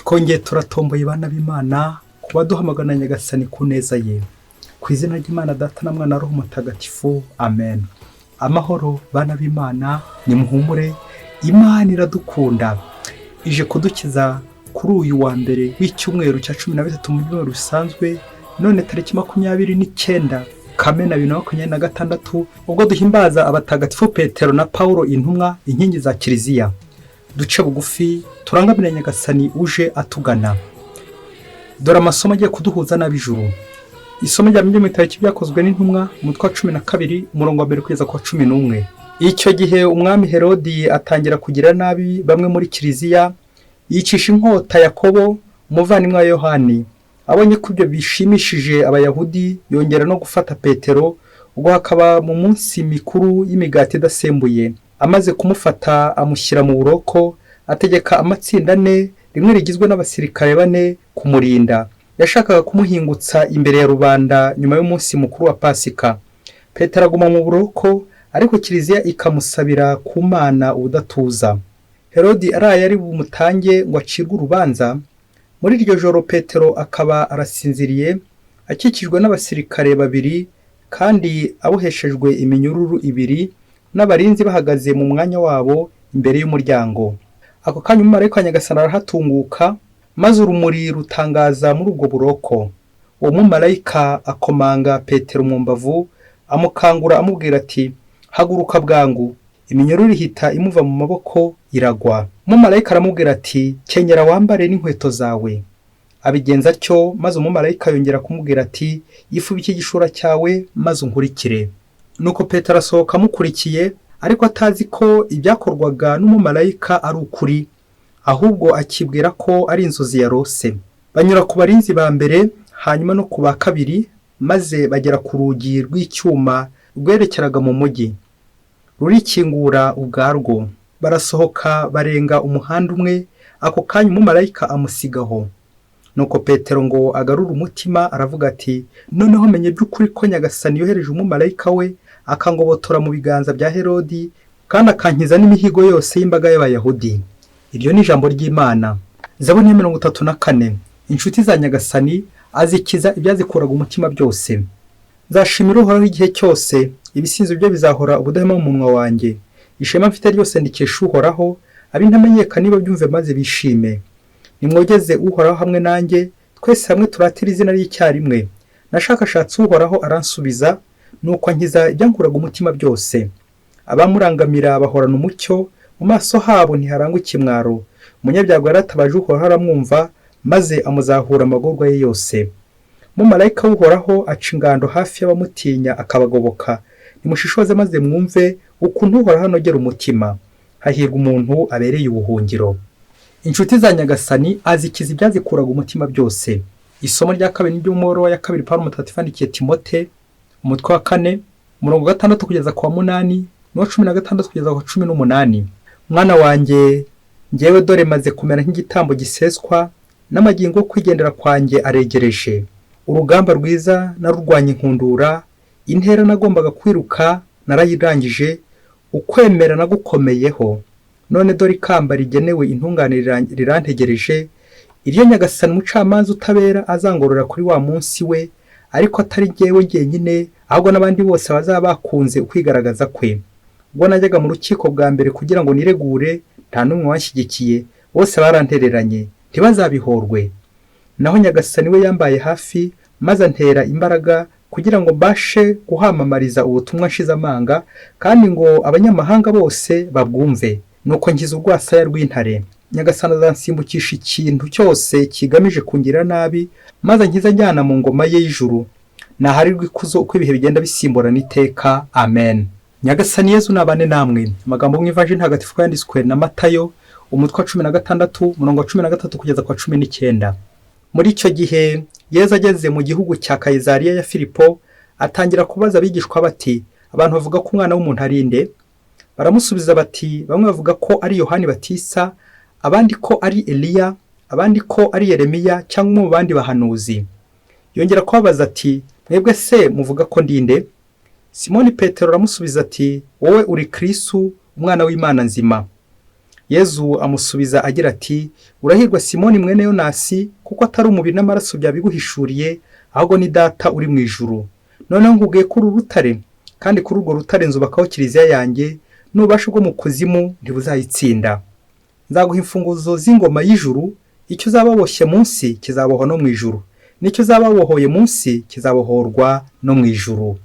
twongeye turatomboye bana b'Imana kuba duhamagana Nyagasani ku neza ye. Ku izina ry'Imana Data na Mwana na Roho Mutagatifu, amen. Amahoro bana b'Imana, nimuhumure, Imana iradukunda, ije kudukiza kuri uyu wa mbere w'icyumweru cya 13 mu byumweru bisanzwe, none tariki 29 Kamena 2026, ubwo duhimbaza abatagatifu Petero na Pawulo intumwa, inkingi za Kiliziya. Duce bugufi turangamira Nyagasani uje atugana. Dore amasomo agiye kuduhuza n'ab'ijuru. Isomo rya mbere mu tariki byakozwe n'intumwa, umutwe wa 12 umurongo wa 1 kugeza ku 11. Icyo gihe umwami Herodi atangira kugira nabi bamwe muri Kiliziya, yicisha inkota Yakobo umuvandimwe wa Yohani. Abonye ko ibyo bishimishije Abayahudi, yongera no gufata Petero, ubwo hakaba mu munsi mikuru y'imigati idasembuye. Amaze kumufata amushyira mu buroko, ategeka amatsinda 4, rimwe rigizwe n'abasirikare 4 kumurinda. Yashakaga kumuhingutsa imbere ya rubanda nyuma y'umunsi mukuru wa Pasika. Petero aguma mu buroko, ariko Kiliziya ikamusabira ku Mana ubudatuza. Herodi araye ari bumutange ngo acirwe urubanza. Muri iryo joro Petero akaba arasinziriye, akikijwe n'abasirikare 2 kandi aboheshejwe iminyururu 2, n'abarinzi bahagaze mu mwanya wabo imbere y'umuryango. Ako kanya umumarayika wa Nyagasani arahatunguka, maze urumuri rutangaza muri ubwo buroko. Uwo mumarayika akomanga Petero mu mbavu, amukangura amubwira ati, haguruka bwangu. Iminyururu ihita imuva mu maboko iragwa. Umumarayika aramubwira ati, kenyera wambare n'inkweto zawe. Abigenza atyo, maze umumarayika yongera kumubwira ati, yifubike igishura cyawe maze unkurikire. Nuko Petero asohoka amukurikiye, ariko atazi ko ibyakorwaga n'umumarayika ari ukuri, ahubwo akibwira ko ari inzozi yarose. Banyura ku barinzi ba mbere, hanyuma no ku ba kabiri, maze bagera ku rugi rw'icyuma rwerekeraga mu mujyi. Rurikingura ubwarwo. Barasohoka barenga umuhanda umwe, ako kanya umumarayika amusigaho. Nuko Petero ngo agarure umutima aravuga ati, noneho menye by'ukuri ko Nyagasani yohereje umumarayika we akangobotora mu biganza bya Herodi, kandi akankiza n'imihigo yose y'imbaga y'Abayahudi. Iryo ni ijambo ry'Imana. Zaburi 34. Inshuti za Nyagasani azikiza ibyazikuraga umutima byose. Nzashimira Uhoraho igihe cyose, ibisinzo byo bizahora ubudahema mu munwa wanjye. Ishema mfite ryose ndikesha Uhoraho, abintamenyeka niba byumve maze bishime. Nimwogeze Uhoraho hamwe nanjye, twese hamwe turatira izina ry'icyarimwe. Nashakashatse Uhoraho aransubiza, nuko ankiza ibyankuraga umutima byose. Abamurangamira bahorana umucyo, mu maso habo ntiharangwa ikimwaro. Umunyabyago yaratabaje Uhoraho aramwumva, maze amuzahura amagorwa ye yose. Umumarayika w'Uhoraho aca ingando hafi y'abamutinya akabagoboka. Nimushishoze maze mwumve ukuntu Uhoraho anogera umutima. Hahirwa umuntu abereye ubuhungiro. Inshuti za Nyagasani azikiza ibyazikuraga umutima byose. Isomo rya 2 ry'umuro ya 2 Pawulo Mutagatifu yandikiye Timote, umutwe wa 4 umurongo 6 kugeza ku 8 no 16 kugeza ku 18. Mwana wanjye, njyewe dore maze kumera nk'igitambo giseswa, n'amagingo kwigendera kwanjye aregereje. Urugamba rwiza narurwanye inkundura, intera nagombaga kwiruka narayirangije, ukwemera nagukomeyeho. None dore ikamba rigenewe intungane rirantegereje, iryo Nyagasani mucamanza utabera azangorora kuri wa munsi we, ariko atari jyewe jyenyine, ahubwo n'abandi bose bazaba bakunze ukwigaragaza kwe. Ubwo najyaga mu rukiko bwa mbere kugira ngo niregure, nta n'umwe wanshyigikiye, bose barantereranye, ntibazabihorwe. Naho Nyagasani we yambaye hafi, maze antera imbaraga kugira ngo mbashe guhamamariza ubutumwa nshize amanga, kandi ngo abanyamahanga bose babwumve. Nuko ngize urwasaya rw'intare. Nyagasani azansimbukisha ikintu cyose kigamije kungira nabi, maze nkiza njyana mu ngoma ye y'ijuru. Naharirwe ikuzo uko ibihe bigenda bisimburana iteka. Amen. Nyagasani Yezu nabane namwe. Amagambo mu Ivanjili ntagatifu yanditswe na Matayo, umutwe wa 16 umurongo wa 13 kugeza ku 19. Muri icyo gihe Yezu ageze mu gihugu cya Kayizariya ya Filipo, atangira kubaza abigishwa bati, abantu bavuga ko umwana w'umuntu ari nde? Baramusubiza bati, bamwe bavuga ko ari Yohani Batisa, abandi ko ari Eliya, abandi ko ari Yeremiya cyangwa mu bandi bahanuzi. Yongera kubabaza ati, mwebwe se muvuga ko ndinde? Simoni Petero aramusubiza ati, wowe uri Kristo, umwana w'Imana nzima. Yezu amusubiza agira ati, urahirwa Simoni mwene Yonasi, kuko atari umubiri n'amaraso byabiguhishuriye, ahubwo ni data uri mu ijuru. Noneho nkubwiye kuri uru rutare, kandi kuri urwo rutare nzubakaho Kiliziya yanjye, n'ububasha bwo mu kuzimu ntibuzayitsinda. Nzaguha imfunguzo z'ingoma y'ijuru, icyo uzaba waboshye munsi kizabohwa no mu ijuru, n'icyo uzaba wabohoye munsi kizabohorwa no mu ijuru.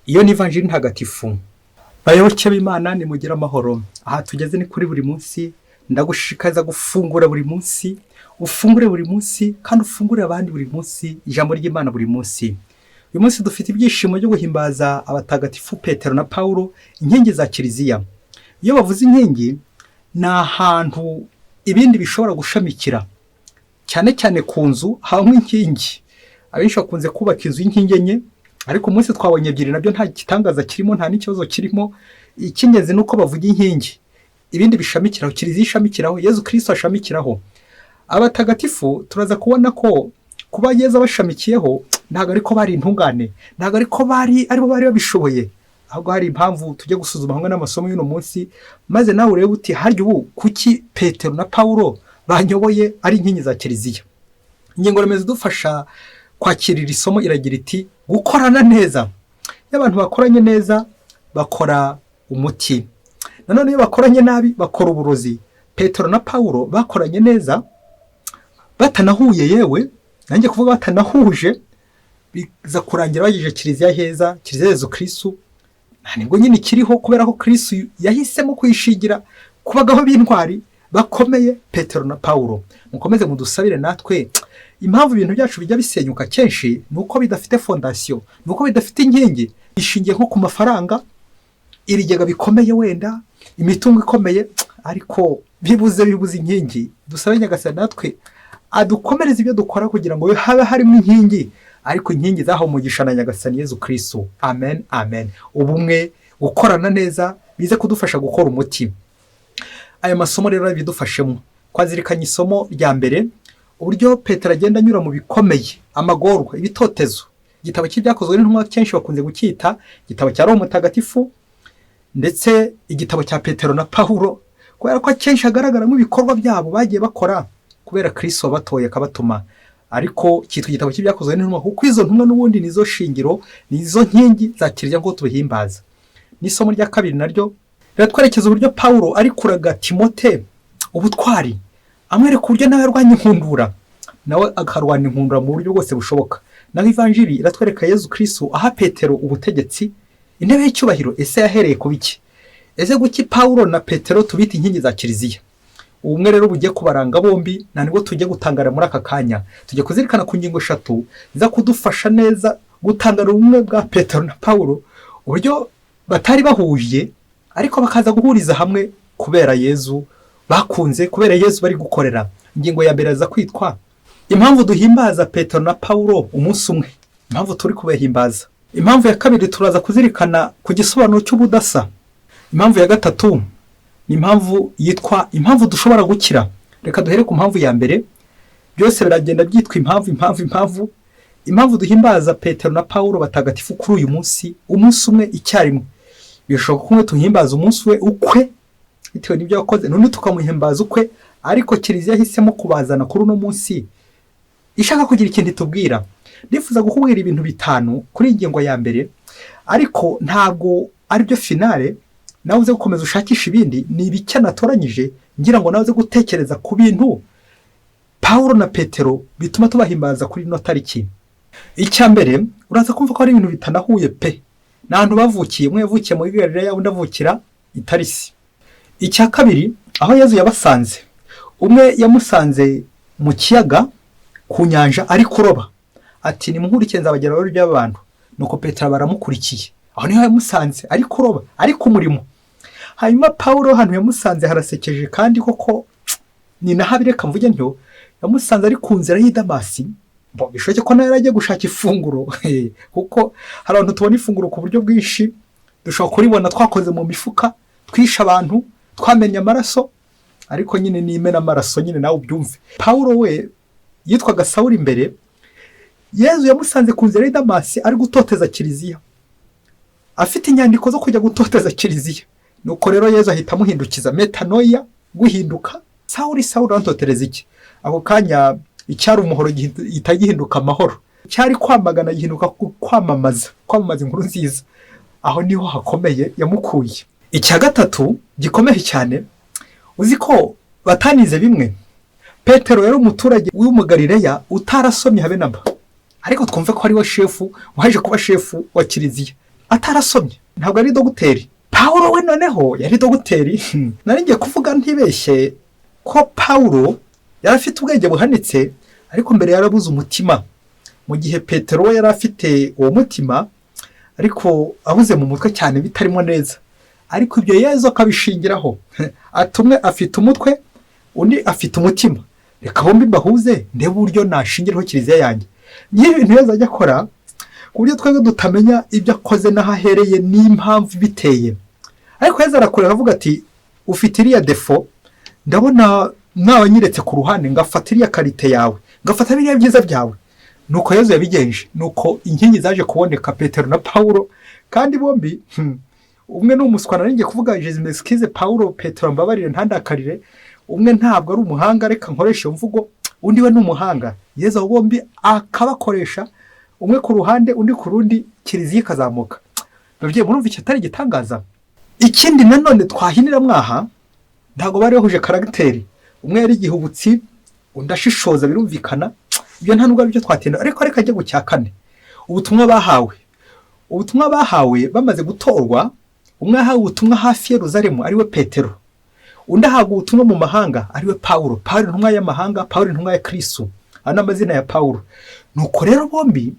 Iyo ni ivanjiri ntagatifu. Bayoboke b'Imana, nimugire amahoro. Aha tugeze ni kuri buri munsi. Ndagushishikariza gufungura buri munsi, ufungure buri munsi, kandi ufungure abandi buri munsi ijambo ry'Imana buri munsi. Uyu munsi dufite ibyishimo byo guhimbaza abatagatifu Petero na Pawulo, inkingi za Kiliziya. Iyo bavuze inkingi, ni ahantu ibindi bishobora gushamikira, cyane cyane ku nzu habamo inkingi. Abenshi bakunze kubaka inzu y'inkingi enye, ariko umunsi twabonye ebyiri, nabyo nta gitangaza kirimo, nta n'ikibazo kirimo. Icy'ingenzi ni uko bavuga inkingi, ibindi bishamikiraho, Kiliziya ishamikiraho, Yezu Kristo ashamikiraho. Abatagatifu turaza kubona ko kuba Yezu abashamikiyeho ntabwo ariko bari intungane, ntabwo ariko aribo bari babishoboye, ahubwo hari impamvu tujye gusuzuma hamwe n'amasomo y'uno munsi, maze nawe urebe uti harya ubu kuki Petero na Pawulo banyoboye ari inkingi za Kiliziya. Ingingo remezo idufasha kwakirira isomo iragira iti, gukorana neza. Iyo abantu bakoranye neza bakora umuti, nanone iyo bakoranye nabi bakora uburozi. Petero na Pawulo bakoranye neza batanahuye, yewe nanjye kuvuga batanahuje, biza kurangira bagejeje Kiliziya heza, Kiliziya Yezu Kristo. Nibwo nyine kiriho kubera ko Kristo yahisemo kwishigira kubagaho b'intwari bakomeye, Petero na Pawulo. Mukomeze mudusabire natwe. Impamvu ibintu byacu bijya bisenyuka kenshi ni uko bidafite fondasiyo, ni uko bidafite inkingi, bishingiye nko ku mafaranga, ibigega bikomeye, wenda imitungo ikomeye, ariko bibuze inkingi. Dusabe Nyagasani natwe adukomereze ibyo dukora kugira ngo habe harimo inkingi, ariko inkingi zaho umugisha na Nyagasani Yezu Kristo. Amen, amen. Ubumwe, gukorana neza bize kudufasha gukora umuti. Aya masomo rero bidufashemo kwazirikanya isomo rya mbere, uburyo Petero agenda anyura mu bikomeye, amagorwa, ibitotezo. Igitabo cy'ibyakozwe n'intumwa kenshi bakunze gucyita igitabo cya Roho Mutagatifu, ndetse igitabo cya Petero na Pawulo, kubera ko kenshi hagaragaramo ibikorwa byabo bagiye bakora kubera Kristo wabatoye akabatuma. Ariko cyitwa igitabo cy'ibyakozwe n'intumwa kuko izo ntumwa n'ubundi nizo shingiro, nizo nkingi za Kiliziya ngo tubihimbaza. N'isomo rya kabiri naryo riratwerekeza uburyo Pawulo ari kuraga Timote ubutwari, amwereka uburyo nawe arwanya inkundura, nawe akarwana inkundura mu buryo bwose bushoboka. Naho ivanjiri iratwereka Yezu Kristo aha Petero ubutegetsi, intebe y'icyubahiro. Ese yahereye ku biki? Ese guki Pawulo na Petero tubita inkingi za Kiliziya? Ubumwe rero bugiye kubaranga bombi, na nibwo tujye gutangara muri aka kanya. Tujye kuzirikana ku ngingo 3 ziza kudufasha neza gutangara ubumwe bwa Petero na Pawulo, uburyo batari bahuje ariko bakaza guhuriza hamwe kubera Yezu bakunze, kubera Yezu bari gukorera. Ingingo ya mbere aza kwitwa impamvu duhimbaza Petero na Pawulo umunsi umwe, impamvu turi kubahimbaza. Impamvu ya kabiri turaza kuzirikana ku gisobanuro cy'ubudasa. Impamvu ya gatatu ni impamvu yitwa impamvu dushobora gukira. Reka duhere ku mpamvu ya mbere, byose biragenda byitwa impamvu duhimbaza Petero na Pawulo batagatifu kuri uyu munsi, umunsi umwe icyarimwe. Bishoboka kumwe tuhimbaza umunsi we ukwe bitewe n'ibyo yakoze, none tukamuhimbaza ukwe, ariko Kiliziya yahisemo kubazana kuri uno munsi ishaka kugira ikintu itubwira. Nifuza kukubwira ibintu 5 kuri ingingo ya mbere, ariko ntabwo ari byo finale. Nawe uze gukomeza ushakisha ibindi, ni ibice natoranyije ngira ngo nawe uze gutekereza ku bintu Pawulo na Petero bituma tubahimbaza kuri ino tariki. Icya mbere, uraza kumva ko ari ibintu bitanahuye pe. N'abantu bavukiye, umwe yavukiye muri Galileya, undi avukira i Tarisi. Icya kabiri, aho Yezu yabasanze, umwe yamusanze mu kiyaga ku nyanja ari kuroba, ati nimunkurikiye nzabagera bari by'abantu. Nuko Petero baramukurikiye, aho niho yamusanze ari kuroba, ari ku murimo. Hanyuma Pawulo hano yamusanze harasekeje, kandi koko ni nahabi, reka mvuge ntyo, yamusanze ari ku nzira y'i Damasi. Bishoboke ko nawe yaragiye gushaka ifunguro, kuko hari abantu tubona ifunguro ku buryo bwinshi. Dushobora kuribona twakoze mu mifuka, twisha abantu, twamenye amaraso, ariko nyine ni imena amaraso, nyine nawe ubyumve. Pawulo we yitwaga Sawuli imbere. Yezu yamusanze ku nzira y'i Damasi ari gutoteza Kiliziya, afite inyandiko zo kujya gutoteza Kiliziya. Nuko rero Yezu ahita amuhindukiza metanoia, guhinduka. Sawuli urantotereza iki? Ako kanya icyari umuhoro gihita gihinduka amahoro, cyari kwamagana gihinduka kwamamaza inkuru nziza. Aho niho hakomeye yamukuye. Icya gatatu gikomeye cyane, uzi ko batanize bimwe. Petero yari umuturage w'umugalileya utarasomye habe namba, ariko twumve ko ari we shefu waje kuba shefu wa Kiliziya atarasomye, ntabwo ari dogiteri. Pawulo we noneho yari dogiteri. Nari ngiye kuvuga ntibeshye ko Pawulo yari afite ubwenge buhanitse, ariko mbere yarabuze umutima. Mu gihe Petero we yari afite uwo mutima, ariko abuze mu mutwe cyane bitarimo neza. Ariko ibyo Yezu akabishingiraho, atumwe afite umutwe, undi afite umutima. Reka bombi bahuze ndebe uburyo nashingiraho Kiliziya yanjye. Niyo ibintu Yezu ajya akora ku buryo twebwe dutamenya ibyo akoze n'ahahereye n'impamvu biteye. Ariko Yezu arakureba avuga ati, ufite iriya defo, ndabona mwanyiretse ku ruhande, ngafata iriya karite yawe, ngafata biriya byiza byawe. Nuko Yezu yabigenje, nuko inkingi zaje kuboneka, Petero na Pawulo, kandi bombi umwe ni umuswa. Nari ngiye kuvuga Jezimeskize Pawulo, Petero mbabarire ntandakarire, umwe ntabwo ari umuhanga, reka nkoreshe mvugo, undi we ni umuhanga. Yezu abo bombi akabakoresha, umwe ku ruhande undi ku rundi, Kiliziya ikazamuka. Babyeyi murumva icyo atari gitangaza. Ikindi nanone twahinira mwaha, ntabwo bari bahuje karagiteri. Umwe yari igihubutsi, undi ashishoza, birumvikana. Ibyo nta nubwo ari byo twatinda, ariko reka ajye gucya kane. Ubutumwa bahawe bamaze gutorwa, umwe ahawe ubutumwa hafi Yerusalemu ari we Petero, undi ahabwa ubutumwa mu mahanga ari we Pawulo. Pawulo intumwa y'amahanga, Pawulo intumwa ya Kristo, ana amazina ya Pawulo. Nuko rero bombi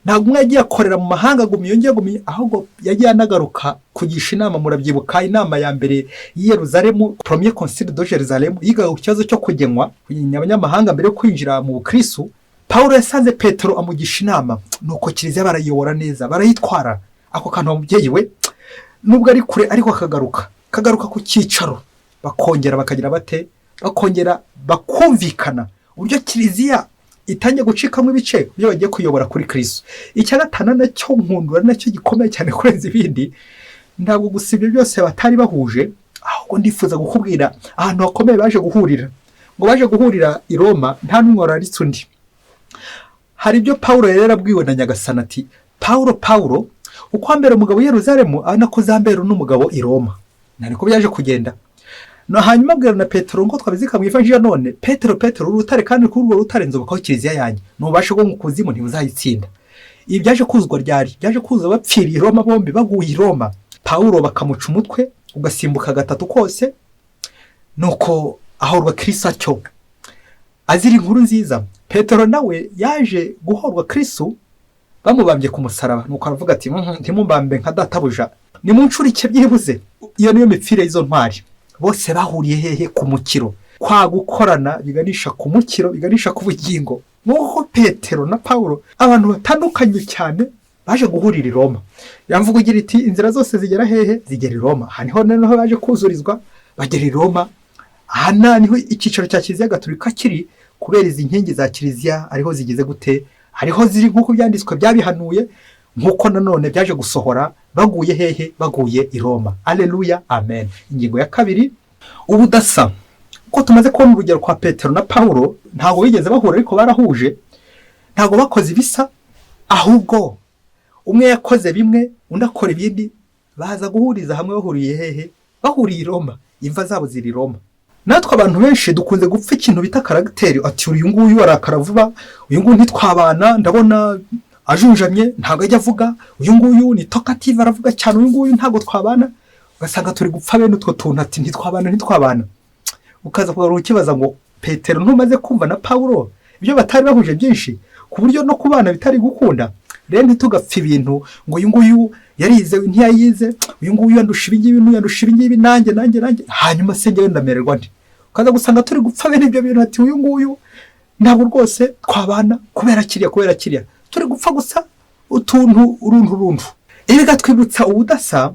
ntabwo umwe yagiye akorera mu mahanga ngo yongeye ahubwo yagiye anagaruka kugisha inama. Murabyibuka inama ya mbere y'i Yerusalemu, premier concile de Jerusalem, yigaga ku kibazo cyo kugenwa abanyamahanga mbere yo kwinjira mu Bukristo. Pawulo yasanze Petero amugisha inama, nuko Kiliziya barayiyobora neza, barayitwara. Ako kantu umubyeyi we nubwo ari kure, ariko kagaruka ku cyicaro, bakongera bakagira bate, bakongera bakumvikana uburyo Kiliziya itangiye gucikamo ibice byo bagiye kuyobora kuri Kristo. Icya gatanu nacyo nkundura, nacyo gikomeye cyane kurenza ibindi, ntabwo gusa ibyo byose batari bahuje, ahubwo ndifuza gukubwira ahantu hakomeye baje guhurira. Ngo baje guhurira i Roma, nta n'umwe wararitse undi. Hari ibyo Pawulo yari yarabwiwe na Nyagasani ati, Pawulo uko mbere umugabo i Yerusalemu anako zambere n'umugabo i Roma. Niko byaje kugenda. No hanyuma abwira na Petero ngo twabizika mu ivanjiri none, Petero urutare, kandi kuri urwo rutare nzubakaho Kiliziya yanjye, nubashe go mu kuzimu ntibuzayitsinda. Ibi byaje kuzwa ryari? Byaje kuza bapfiriye i Roma, bombi baguye i Roma. Pawulo bakamuca umutwe ugasimbuka gatatu kose, nuko ahorwa Kristo atyo azira inkuru nziza. Petero nawe yaje guhorwa Kristo bamubambye ku musaraba, nuko aravuga ati, ntimumbambe nka databuja, nimuncurike byibuze. Iyo niyo mipfire y'izo ntwari. Bose bahuriye hehe? Ku mukiro. Kwa gukorana biganisha ku mukiro, biganisha ku bugingo. Nuko Petero na Pawulo, abantu batandukanye cyane, baje guhurira i Roma. Yamvuga ugira iti, inzira zose zigera hehe? Zigera i Roma. Haniho noneho baje kuzurizwa, bagera i Roma. Aha niho icyicaro cya Kiliziya Gatolika kiri, kubera izi nkingi za Kiliziya ariho zigize gute, ariho ziri nk'uko byanditswe byabihanuye, nk'uko nanone byaje gusohora. Baguye hehe? Baguye i Roma. Aleluya, amen. Ingingo ya kabiri, ubudasa. Uko tumaze kubona urugero kwa Petero na Pawulo, ntabwo bigeze bahura, ariko barahuje. Ntabwo bakoze ibisa, ahubwo umwe yakoze bimwe, undi akora ibindi, baza guhuriza hamwe. Bahuriye hehe? Bahuriye i Roma. Imva zabo ziri i Roma. Natwe abantu benshi dukunze gupfa ikintu bita karagiteri, ati uyu nguyu arakara vuba, uyu nguyu ntitwabana, ndabona ajunjamye, ntabwo ajya avuga, uyu nguyu ni talkative aravuga cyane, uyu nguyu ntabwo twabana. Ugasanga turi gupfa bene utwo tuntu, ati ntitwabana. Ukaza kugaruka ukibaza ngo Petero ntumaze kumva na Pawulo ibyo batari bahuje byinshi, ku buryo no kubana bitari gukunda. Rero ntitugapfa ibintu ngo uyu nguyu yarize ntiyayize, uyu nguyu yandusha ibingibi, nanjye, hanyuma se njyewe ndamererwa nti. Ukaza gusanga turi gupfa bene ibyo bintu, ati uyu nguyu ntabwo rwose twabana kubera kiriya. Turi gupfa gusa utuntu uruntu. Ibi gatwibutsa ubudasa,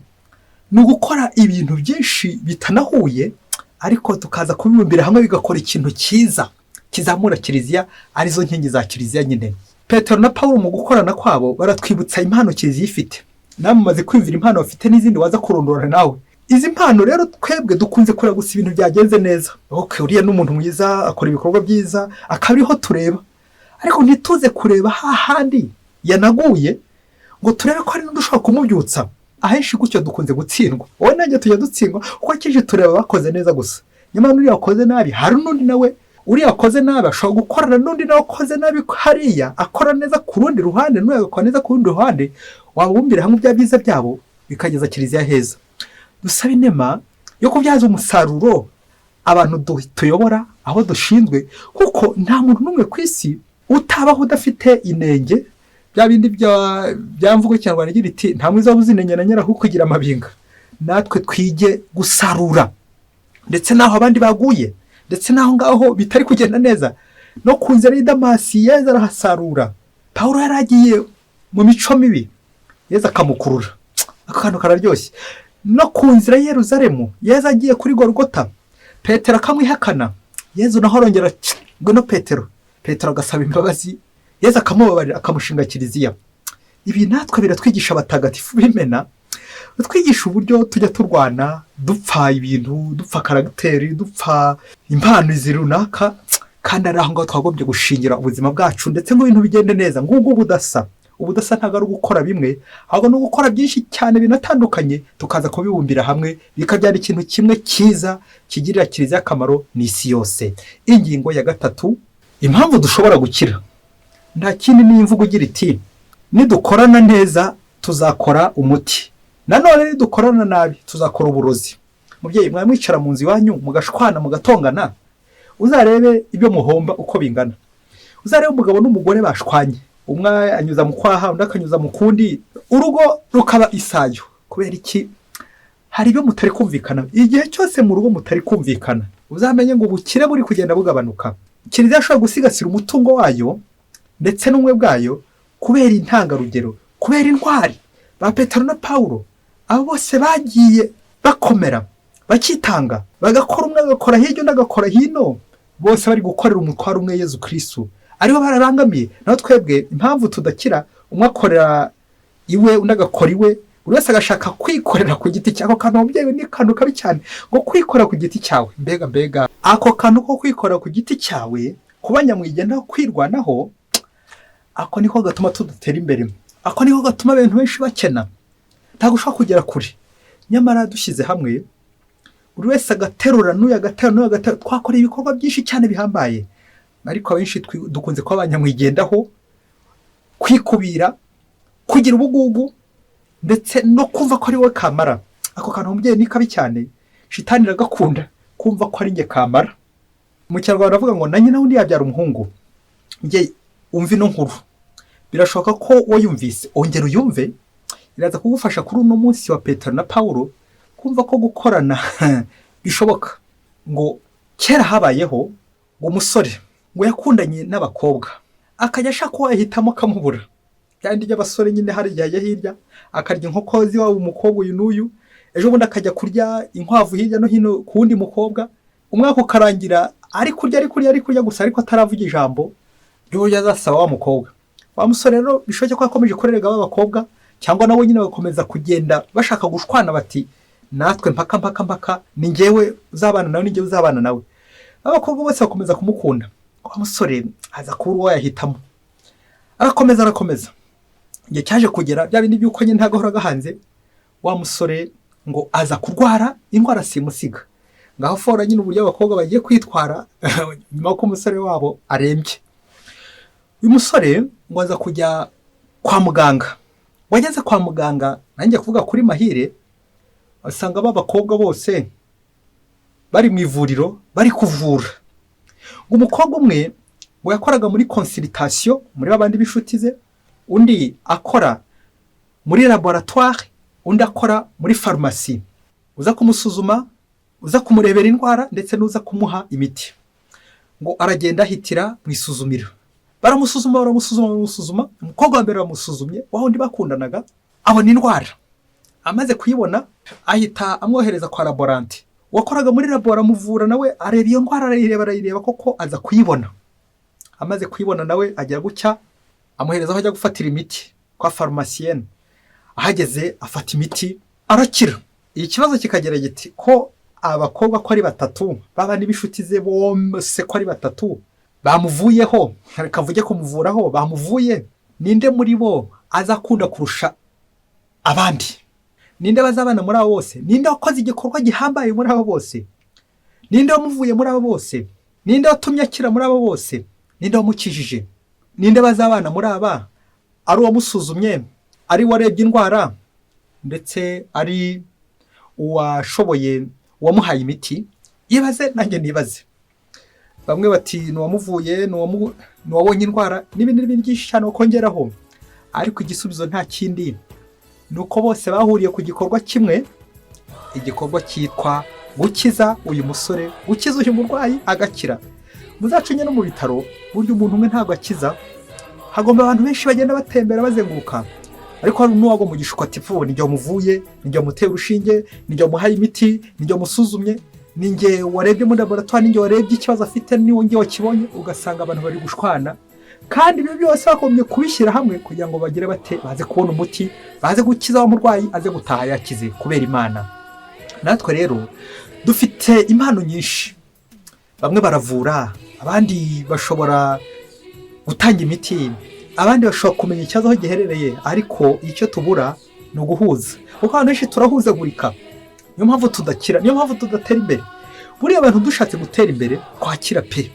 ni ugukora ibintu byinshi bitanahuye, ariko tukaza kubibumbira hamwe bigakora ikintu cyiza kizamura Kiliziya, arizo nkingi za Kiliziya nyine. Petero na Pawulo mu gukorana kwabo baratwibutsa impano Kiliziya ifite. Namwe maze kwimvira impano bafite n'izindi waza kurondora nawe. izi mpano rero twebwe dukunze kureba gusa ibintu byagenze neza. Uriya ni umuntu mwiza akora ibikorwa byiza akabiriho tureba, ariko ntituze kureba hahandi yanaguye ngo turebe ko hari n'udushobora kumubyutsa. Ahenshi gutyo dukunze gutsindwa, wowe nanjye tujya dutsindwa kuko akenshi tureba bakoze neza gusa, nyamara n'uriya wakoze nabi hari n'undi nawe uriya wakoze nabi ashobora gukorana n'undi nawe wakoze nabi hariya akora neza ku rundi ruhande, n'uyu agakora neza ku rundi ruhande, wabumbira hamwe bya byiza byabo bikageza Kiliziya heza. Dusaba inema yo kubyaza umusaruro abantu tuyobora aho dushinzwe, kuko nta muntu n'umwe ku isi utabaho udafite inenge. Bya bindi byamvugo cyangwa igira iti nta mwiza wabuzinenge na nyiraho kugira amabinga. Natwe twige gusarura, ndetse naho abandi baguye, ndetse naho ngaho bitari kugenda neza, no ku nzira y'Idamasi Yezu arahasarura. Pawulo yaragiye mu mico mibi, Yezu akamukurura, akantu kararyoshye. No ku nzira ya Yerusalemu Yezu agiye kuri Golgota, Petero akamwihakana, Yezu naho arongera ngwino Petero agasaba imbabazi, Yezu akamubabarira akamushinga Kiliziya. Ibi natwe biratwigisha abatagatifu b'Imena, batwigisha uburyo tujya turwana, dupfa ibintu, dupfa karagiteri, dupfa impano runaka, kandi ari aho ngaho twagombye gushingira ubuzima bwacu ndetse ngo ibintu bigende neza. Ngubwo ubudasa ntabwo ari ugukora bimwe, ahubwo no gukora byinshi cyane binatandukanye, tukaza kubibumbira hamwe bikabyara ikintu kimwe cyiza kigirira Kiliziya akamaro n'isi yose. Ingingo ya 3, impamvu dushobora gukira. Nta kindi ni imvugo igira iti nidukorana neza tuzakora umuti, nanone nidukorana nabi tuzakora uburozi. Mubyeyi, mwamwicara mu nzu iwanyu mugashwana mugatongana, uzarebe ibyo muhomba uko bingana. Uzarebe umugabo n'umugore bashwanye, umwe anyuza mu kwaha undi akanyuza mu kundi, urugo rukaba isayo. Kubera iki? Hari ibyo mutari kumvikana. Igihe cyose mu rugo mutari kumvikana, uzamenye ngo ubukire buri kugenda bugabanuka. Kiliziya ashobora gusigasira umutungo wayo ndetse n'umwe bwayo kubera intangarugero, kubera intwari ba Petero na Pawulo. Abo bose bagiye bakomera, bakitanga, bagakora, umwe agakora hirya undi agakora hino, bose bari gukorera umutwaro umwe, Yezu Kristo. Aribo bararangamiye. Naho twebwe impamvu tudakira, umwe akorera iwe undi agakora iwe, buri wese agashaka kwikorera ku giti cyawe. Kandi umubyeyi ni kantu kabi cyane, ngo kwikora ku giti cyawe. Mbega ako kantu ko kwikora ku giti cyawe, kuba nyamwigendaho, kwirwanaho, ako niko gatuma tudatera imbere, ako niko gatuma abantu benshi bakena, ntabwo ushobora kugera kure. Nyamara dushyize hamwe, buri wese agaterura n'uyu agaterura, twakora ibikorwa byinshi cyane bihambaye. Ariko abenshi dukunze kuba abanyamwigendaho, kwikubira, kugira ubugugu, ndetse no kumva ko ari we kamara. Ako kantu umubyeyi ni kabi cyane, shitani iragakunda, kumva ko ari nge kamara. Mu Kinyarwanda bavuga ngo na nyina wundi yabyara umuhungu. Nge umva ino nkuru, birashoboka ko wayumvise, ongera uyumve, iraza kugufasha kuri uno munsi wa Petero na Pawulo kumva ko gukorana bishoboka. Ngo kera habayeho ngo umusore ngo yakundanye n'abakobwa, akajya ashaka ko yahitamo akamubura. Kandi ry'abasore nyine hari igihe hirya akarya inkoko ziwabo umukobwa uyu n'uyu, ejo bundi akajya kurya inkwavu hirya no hino ku wundi mukobwa. Umwaka ukarangira ari kurya gusa, ariko ataravuga ijambo ry'uburyo azasaba wa mukobwa. Wa musore rero bishoboke ko yakomeje kurerega abakobwa, cyangwa nabo nyine bagakomeza kugenda bashaka gushwana, bati natwe mpaka ni njyewe uzabana nawe, ni njyewe uzabana nawe. Abakobwa bose bakomeza kumukunda. Wa musore aza kubura uwo yahitamo, arakomeza. Igihe cyaje kugera bya bindi by'uko nyine ntabwo ahora gahanze, wa musore ngo aza kurwara indwara simusiga. Ngaho fora nyine uburyo abakobwa bagiye kwitwara nyuma ko umusore wabo arembye. Uyu musore ngo aza kujya kwa muganga. Wageze kwa muganga, nanjye kuvuga kuri mahire, asanga abakobwa bose bari mu ivuriro bari kuvura. Ngo umukobwa umwe ngo yakoraga muri consultation muri babandi b'inshuti ze, undi akora muri laboratoire, undi akora muri pharmacie. Uza kumusuzuma, uza kumurebera indwara, ndetse n'uza kumuha imiti. Ngo aragenda ahitira mu isuzumiro, baramusuzuma. Umukobwa wa mbere bamusuzumye, wa wundi bakundanaga, abona indwara. Amaze kuyibona ahita amwohereza kwa laborante. Wakoraga muri labora muvura nawe areba iyo ndwara, arayireba koko aza kuyibona. Amaze kuyibona nawe ajya gucya, amuhereza aho ajya gufatira imiti kwa pharmacienne. Ahageze afata imiti, arakira. ikibazo kikagera giti ko abakobwa ko ari batatu baba n'ibishuti ze bose ko ari batatu bamuvuyeho, reka mvuge kumuvuraho, bamuvuye, ninde muri bo azakunda kurusha abandi? Ninde bazabana muri abo bose? Ninde wakoze igikorwa gihambaye muri abo bose? Ninde wamuvuye muri abo bose? Ninde watumye akira muri abo bose? Ninde wamukijije? Ninde bazabana muri aba? Ari uwamusuzumye, ari warebye indwara, ndetse ari uwashoboye, uwamuhaye imiti? Yibaze nanjye nibaze. Bamwe bati nuwamuvuye, nuwabonye indwara, n'ibindi byinshi cyane ukongeraho. Ariko igisubizo nta kindi, nuko bose bahuriye ku gikorwa kimwe, igikorwa cyitwa gukiza uyu musore, gukiza uyu murwayi agakira. Muzacinye no mu bitaro, burya umuntu umwe ntabwo akiza, hagomba abantu benshi bagenda batembera bazenguruka. Ariko hari n'uwago mu gishuko ati pfu, nijye wamuvuye, nijye wamuteye urushinge, nijye wamuhaye imiti, nijye wamusuzumye, ninjye warebye muri laboratoire, ninjye warebye ikibazo afite, ninjye wakibonye. Ugasanga abantu bari gushwana, kandi ibyo byose bagombye kubishyira hamwe kugira ngo bagire bate, baze kubona umuti, baze gukiza wa murwayi, aze gutaha yakize kubera Imana. Natwe rero dufite impano nyinshi, bamwe baravura, abandi bashobora gutanga imiti, abandi bashobora kumenya ikibazo aho giherereye, ariko icyo tubura ni uguhuza. Kuko abantu benshi turahuzagurika, niyo mpamvu tudakira, niyo mpamvu tudatera imbere. Buriya abantu dushatse gutera imbere twakira pe.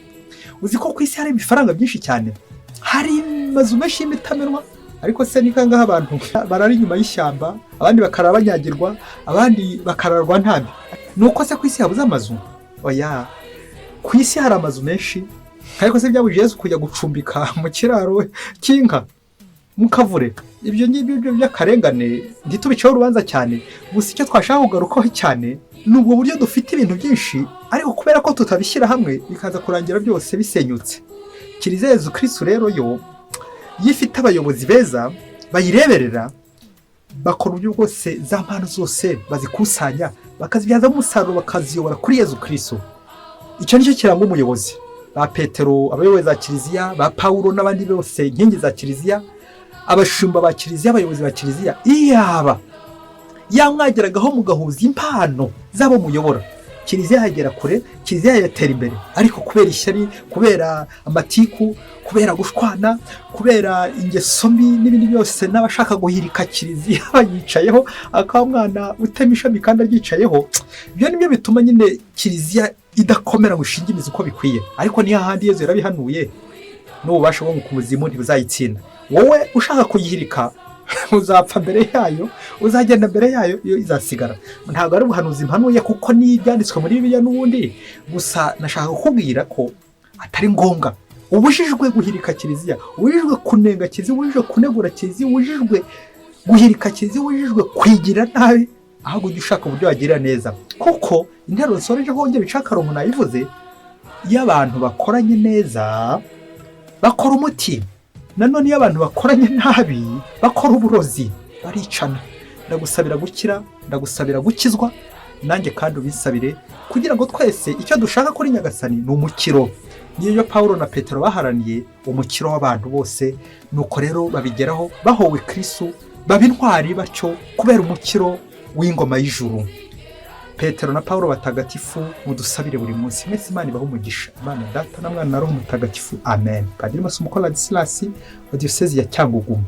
Uzi ko ku isi hari ibifaranga byinshi cyane, hari amazu menshi y'imitamerwa, ariko se nikangaho abantu barara inyuma y'ishyamba, abandi bakarara banyagirwa, abandi bakararwa ntabi. Nuko se ku isi habuze amazu? Oya, ku isi hari amazu menshi, ariko se byabujije Yesu kujya gucumbika mu kiraro cy'inka mukavure? Ibyo ngibyo by'akarengane ntitubiceho urubanza cyane. Gusa icyo twashaka kugarukaho cyane ni ubwo buryo dufite ibintu byinshi, ariko kubera ko tutabishyira hamwe bikaza kurangira byose bisenyutse. Kiliziya Yezu Kristo rero yo yifite abayobozi beza bayireberera, bakora uburyo bwose, za mpano zose bazikusanya, bakazibyaza umusaruro, bakaziyobora kuri Yezu Kristo. Icyo nicyo kiranga umuyobozi. Ba Petero, abayobozi za Kiliziya, ba Pawulo n'abandi bose inkingi za Kiliziya, abashumba ba Kiliziya, abayobozi ba Kiliziya, iyaba yamwageragaho mugahuza impano zabo muyobora, Kiliziya yagera kure, Kiliziya yatera imbere. Ariko kubera ishyari, kubera amatiku, kubera gushwana, kubera ingeso mbi n'ibindi byose, n'abashaka guhirika Kiliziya bayicayeho, akaba mwana utema ishami kandi aryicayeho, ibyo nibyo bituma nyine Kiliziya idakomera ngo ishinge imizi uko bikwiye. Ariko niyo handi Yezu yarabihanuye, n'ububasha bwo mu kuzimu ntibuzayitsinda. Wowe ushaka kuyihirika uzapfa mbere yayo, uzagenda mbere yayo, iyo izasigara. Ntabwo ari ubuhanuzi mpanuye, kuko ni ibyanditswe muri Bibiliya n'ubundi. Gusa nashaka kukubwira ko atari ngombwa. Ubujijwe guhirika Kiliziya, ubujijwe kunenga Kiliziya, ubujijwe kunegura Kiliziya, ubujijwe guhirika Kiliziya, ubujijwe kwigira nabi, ahubwo ujye ushaka uburyo wagirira neza. Kuko interuro nsoreje hongera icakarongo nayivuze, iyo abantu bakoranye neza bakora umuti, nanone iyo abantu bakoranye nabi bakora uburozi, baricana. Ndagusabira gukira, ndagusabira gukizwa, nanjye kandi ubisabire, kugira ngo twese icyo dushaka kuri Nyagasani ni umukiro. Niyo Pawulo na Petero baharaniye umukiro w'abantu bose, nuko rero babigeraho bahowe Kristo, baba intwari batyo kubera umukiro w'ingoma y'ijuru. Petero na Pawulo batagatifu, mudusabire buri munsi. Mwese Imana ibahe umugisha. Imana Data na Mwana na Roho Mutagatifu. Amen. Padiri Masumukora Ladislas wa Diocese ya Cyangugu.